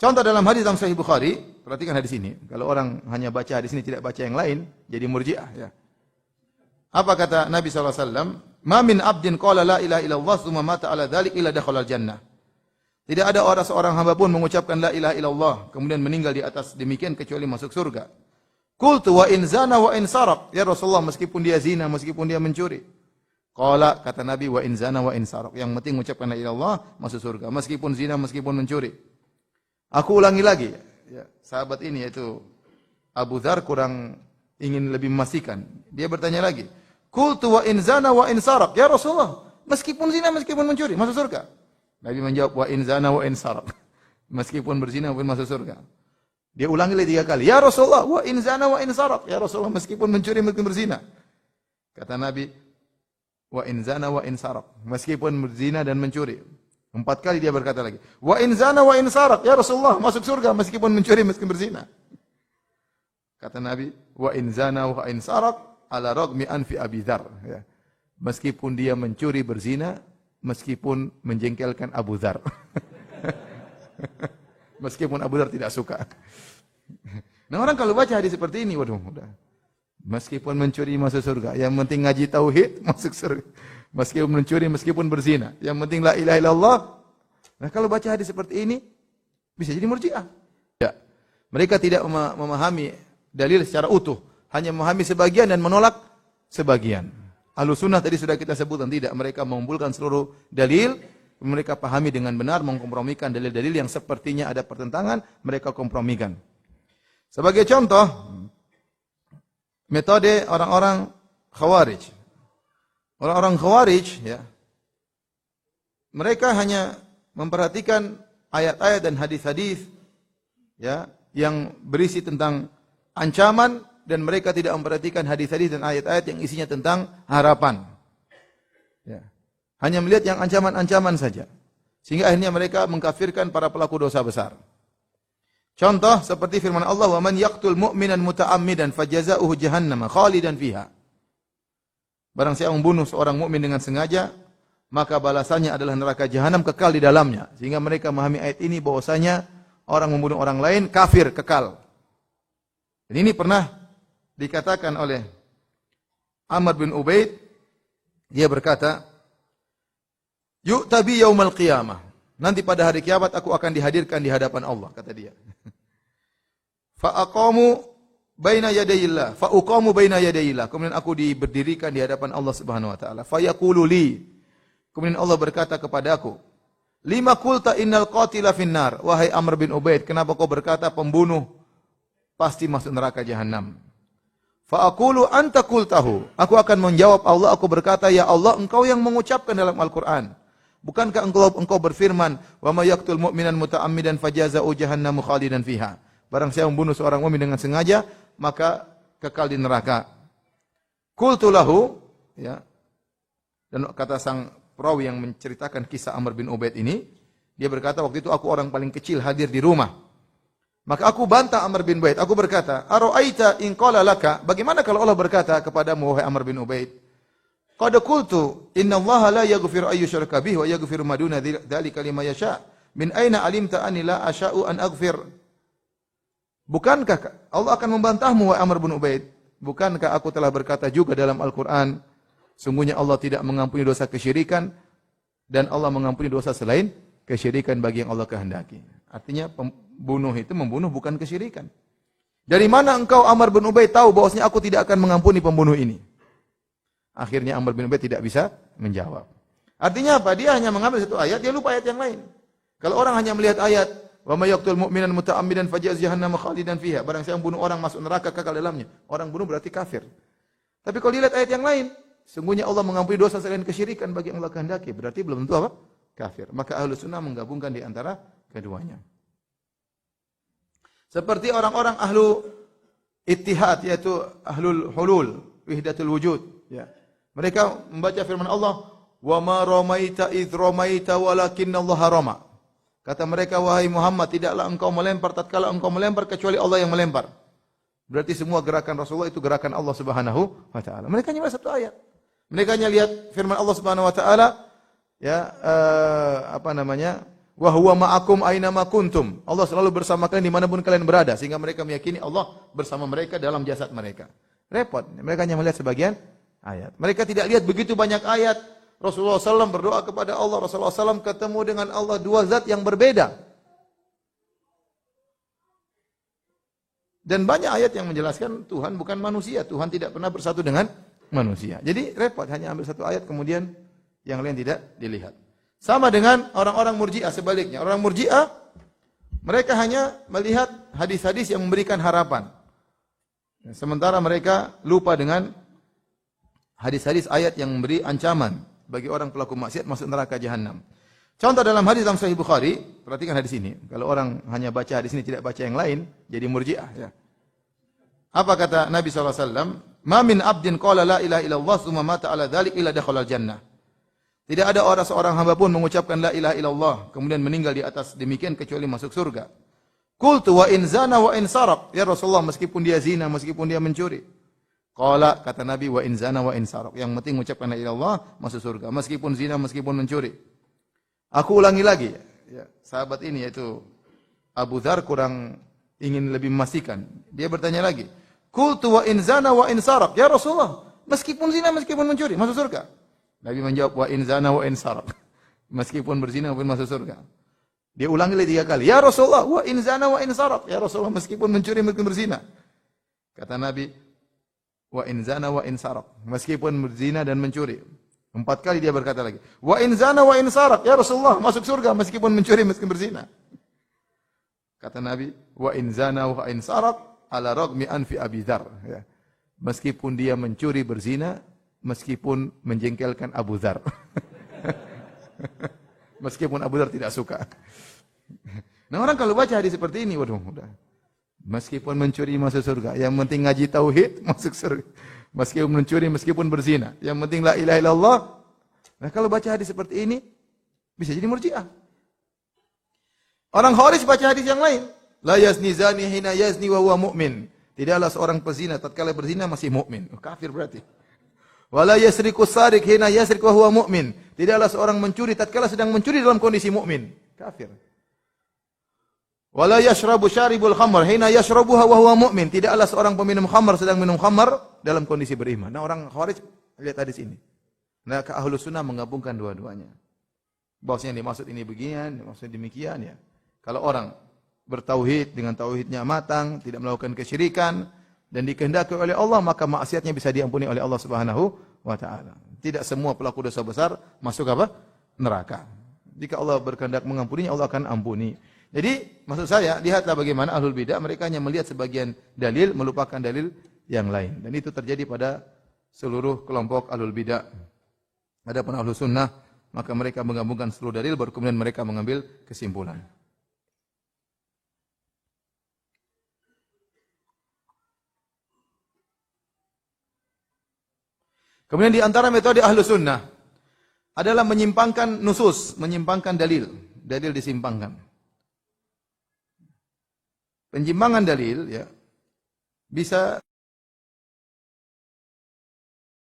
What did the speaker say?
Contoh dalam hadis dalam Sahih Bukhari, perhatikan hadis ini. Kalau orang hanya baca hadis ini tidak baca yang lain, jadi murji'ah ya. Apa kata Nabi SAW? Ma min abdin qala la ilaha illallah tsumma mata ala dzalik illa dakhala al-jannah. Tidak ada orang seorang hamba pun mengucapkan la ilaha illallah kemudian meninggal di atas demikian kecuali masuk surga. Qultu wa in zana wa in saraq. Ya Rasulullah, meskipun dia zina, meskipun dia mencuri. Qala, kata Nabi, wa in zana wa in saraq. Yang penting mengucapkan la ilaha illallah masuk surga, meskipun zina, meskipun mencuri. Aku ulangi lagi, ya, sahabat ini yaitu Abu Dzar kurang ingin lebih memastikan. Dia bertanya lagi, qultu wa in zana wa in saraq. Ya Rasulullah, meskipun zina, meskipun mencuri, masuk surga. Nabi menjawab, wa in zana wa in saraq. Meskipun berzina pun masuk surga. Dia ulangi lagi 3 kali. Ya Rasulullah, wa in zana wa in saraq. Ya Rasulullah, meskipun mencuri, meskipun berzina. Kata Nabi, wa in zana wa in saraq. Meskipun berzina dan mencuri. 4 kali dia berkata lagi, wa in zana wa in saraq. Ya Rasulullah, masuk surga meskipun mencuri, meskipun berzina. Kata Nabi, wa in zana wa in saraq ala ragmi anfi Abi Dzar. Ya. Meskipun dia mencuri, berzina, meskipun menjengkelkan Abu Dzar. Meskipun Abu Dzar tidak suka. Nah, orang kalau baca hadis seperti ini, waduh, udah. Meskipun mencuri masuk surga, yang penting ngaji tauhid masuk surga. Meskipun mencuri, meskipun berzina, yang penting la ilaha illallah. Nah, kalau baca hadis seperti ini bisa jadi murji'ah. Ya. Mereka tidak memahami dalil secara utuh, hanya memahami sebagian dan menolak sebagian. Ahlus sunnah tadi sudah kita sebutkan, tidak, mereka mengumpulkan seluruh dalil, mereka pahami dengan benar, mengkompromikan dalil-dalil yang sepertinya ada pertentangan, mereka kompromikan. Sebagai contoh, metode orang-orang Khawarij. Orang-orang Khawarij, ya, mereka hanya memperhatikan ayat-ayat dan hadis-hadis, ya, yang berisi tentang ancaman, dan mereka tidak memperhatikan hadis-hadis dan ayat-ayat yang isinya tentang harapan. Ya. Hanya melihat yang ancaman-ancaman saja. Sehingga akhirnya mereka mengkafirkan para pelaku dosa besar. Contoh seperti firman Allah, "Wa man yaqtul mu'minan muta'ammidan fajaza'uhu jahannam khalidan fiha." Barang siapa membunuh seorang mukmin dengan sengaja, maka balasannya adalah neraka jahanam kekal di dalamnya. Sehingga mereka memahami ayat ini bahwasanya orang membunuh orang lain kafir kekal. Dan ini pernah dikatakan oleh Amr bin Ubaid, dia berkata, "Yu'tabi yaumal qiyamah." Nanti pada hari kiamat aku akan dihadirkan di hadapan Allah, kata dia. Fa aqamu baina yadayillah, fa uqamu baina yadayillah. Kemudian aku diberdirikan di hadapan Allah Subhanahu wa taala. Fa yaqulu li. Kemudian Allah berkata kepadaku, "Lima qulta innal qatila finnar." Wahai Amr bin Ubaid, kenapa kau berkata pembunuh pasti masuk neraka jahanam? Fa aqulu anta qultahu. Aku akan menjawab Allah, aku berkata, "Ya Allah, Engkau yang mengucapkan dalam Al-Qur'an. Bukankah engkau berfirman, wa may yaqtul mu'minan muta'ammidan fajaza'u jahannamu khalidan fiha." Barang siapa membunuh seorang mukmin dengan sengaja, maka kekal di neraka. Qultu lahu, ya. Dan kata sang perawi yang menceritakan kisah Amr bin Ubaid ini, dia berkata, waktu itu aku orang paling kecil hadir di rumah. Maka aku bantah Amr bin Ubaid, aku berkata, "Ara'aita in qala laka?" Bagaimana kalau Allah berkata kepadamu, wahai Amr bin Ubaid, "Qad qultu innallaha la yaghfiru ayyushraka bihi wa yaghfiru ma duna dzalika liman yasha. Min aina alimta anni la asya'u an aghfir?" Bukankah Allah akan membantahmu, wahai Amr bin Ubaid? Bukankah aku telah berkata juga dalam Al-Quran, sungguhnya Allah tidak mengampuni dosa kesyirikan, dan Allah mengampuni dosa selain kesyirikan bagi yang Allah kehendaki. Artinya pembunuh itu membunuh bukan kesyirikan. Dari mana engkau Amr bin Ubaid tahu bahwasanya aku tidak akan mengampuni pembunuh ini? Akhirnya Amr bin Ubaid tidak bisa menjawab. Artinya apa? Dia hanya mengambil satu ayat, dia lupa ayat yang lain. Kalau orang hanya melihat ayat, "Wa may yaqtul mu'minan muta'ammidan fajaz jahannam khalidan fiha." Barang siapa membunuh orang masuk neraka kekal dalamnya. Orang bunuh berarti kafir. Tapi kalau dilihat ayat yang lain, sungguhnya Allah mengampuni dosa selain kesyirikan bagi yang Allah kehendaki. Berarti belum tentu apa? Kafir. Maka Ahlus Sunnah menggabungkan di antara keduanya. Seperti orang-orang ahlu ittihad, yaitu ahlul hulul, wahdatul wujud, ya. Mereka membaca firman Allah, "Wa ma ramaita idz ramaita walakinallaha rama." Kata mereka, wahai Muhammad, tidaklah engkau melempar tatkala engkau melempar kecuali Allah yang melempar. Berarti semua gerakan Rasulullah itu gerakan Allah Subhanahu wa taala. Mereka hanya satu ayat. Mereka hanya lihat firman Allah Subhanahu wa taala, ya, Wa huwa ma'akum aina ma kuntum. Allah selalu bersama kalian dimanapun kalian berada. Sehingga mereka meyakini Allah bersama mereka dalam jasad mereka. Repot. Mereka hanya melihat sebagian ayat. Mereka tidak lihat begitu banyak ayat. Rasulullah SAW berdoa kepada Allah. Rasulullah SAW ketemu dengan Allah dua zat yang berbeda. Dan banyak ayat yang menjelaskan Tuhan bukan manusia. Tuhan tidak pernah bersatu dengan manusia. Jadi repot, hanya ambil satu ayat kemudian yang lain tidak dilihat. Sama dengan orang-orang Murji'ah sebaliknya. Orang Murji'ah mereka hanya melihat hadis-hadis yang memberikan harapan. Sementara mereka lupa dengan hadis-hadis ayat yang memberi ancaman bagi orang pelaku maksiat masuk neraka jahanam. Contoh dalam hadis dalam Sahih Bukhari, perhatikan hadis ini. Kalau orang hanya baca hadis ini tidak baca yang lain, jadi Murji'ah ya. Apa kata Nabi SAW? Ma min abdin qala la ilaha illallah tsumma mata ala dzalik illa dakhala al-jannah. Tidak ada orang seorang hamba pun mengucapkan la ilaha illallah kemudian meninggal di atas demikian kecuali masuk surga. Qultu wa in zana wa in saraq. Ya Rasulullah, meskipun dia zina, meskipun dia mencuri. Qala, kata Nabi, wa in zana wa in saraq. Yang penting mengucapkan la ilaha illallah masuk surga, meskipun zina, meskipun mencuri. Aku ulangi lagi, ya, sahabat ini yaitu Abu Dzar kurang ingin lebih memastikan. Dia bertanya lagi, qultu wa in zana wa in saraq. Ya Rasulullah, meskipun zina, meskipun mencuri, masuk surga. Nabi menjawab, wa in zana wa in saraq. Meskipun berzina pun masuk surga. Dia ulangi lagi 3 kali. Ya Rasulullah, wa in zana wa in saraq. Ya Rasulullah, meskipun mencuri, meskipun berzina. Kata Nabi, wa in zana wa in saraq. Meskipun berzina dan mencuri. 4 kali dia berkata lagi, wa in zana wa in saraq. Ya Rasulullah, masuk surga meskipun mencuri, meskipun berzina. Kata Nabi, wa in zana wa in saraq ala ragmi anfi Abi Dzar. Ya. Meskipun dia mencuri, berzina, meskipun menjengkelkan Abu Dzar. Meskipun Abu Dzar tidak suka. Nah, orang kalau baca hadis seperti ini, waduh, udah. Meskipun mencuri masuk surga, yang penting ngaji tauhid masuk surga. Meskipun mencuri, meskipun berzina, yang penting la ilaha illallah. Nah, kalau baca hadis seperti ini bisa jadi Murji'ah. Orang Khawarij baca hadis yang lain. La yazni zani hina yazni wa huwa mu'min. Tidaklah seorang pezina tatkala berzina masih mukmin. Kafir berarti. Wala yasriku sariq hina yasriq wa huwa mu'min. Tidaklah seorang mencuri tatkala sedang mencuri dalam kondisi mukmin. Kafir. Wala yashrabu syaribul khamr hina yashrabuha wa huwa mu'min. Tidaklah seorang peminum khamr sedang minum khamr dalam kondisi beriman. Nah, orang Khawarij lihat hadis ini. Nah, ke Ahlus Sunnah menggabungkan dua-duanya. Bahwasanya dimaksud ini beginian, dimaksud demikian ya. Kalau orang bertauhid dengan tauhidnya matang, tidak melakukan kesyirikan dan dikehendaki oleh Allah, maka maksiatnya bisa diampuni oleh Allah Subhanahu wa taala. Tidak semua pelaku dosa besar masuk apa? Neraka. Jika Allah berkehendak mengampuninya, Allah akan ampuni. Jadi, maksud saya, lihatlah bagaimana ahlul bidah, mereka hanya melihat sebagian dalil, melupakan dalil yang lain. Dan itu terjadi pada seluruh kelompok ahlul bidah. Adapun ahlus sunnah, maka mereka menggabungkan seluruh dalil, baru kemudian mereka mengambil kesimpulan. Kemudian di antara metode ahlus sunnah adalah menyimpangkan nusus, menyimpangkan dalil. Dalil disimpangkan. Penyimpangan dalil ya bisa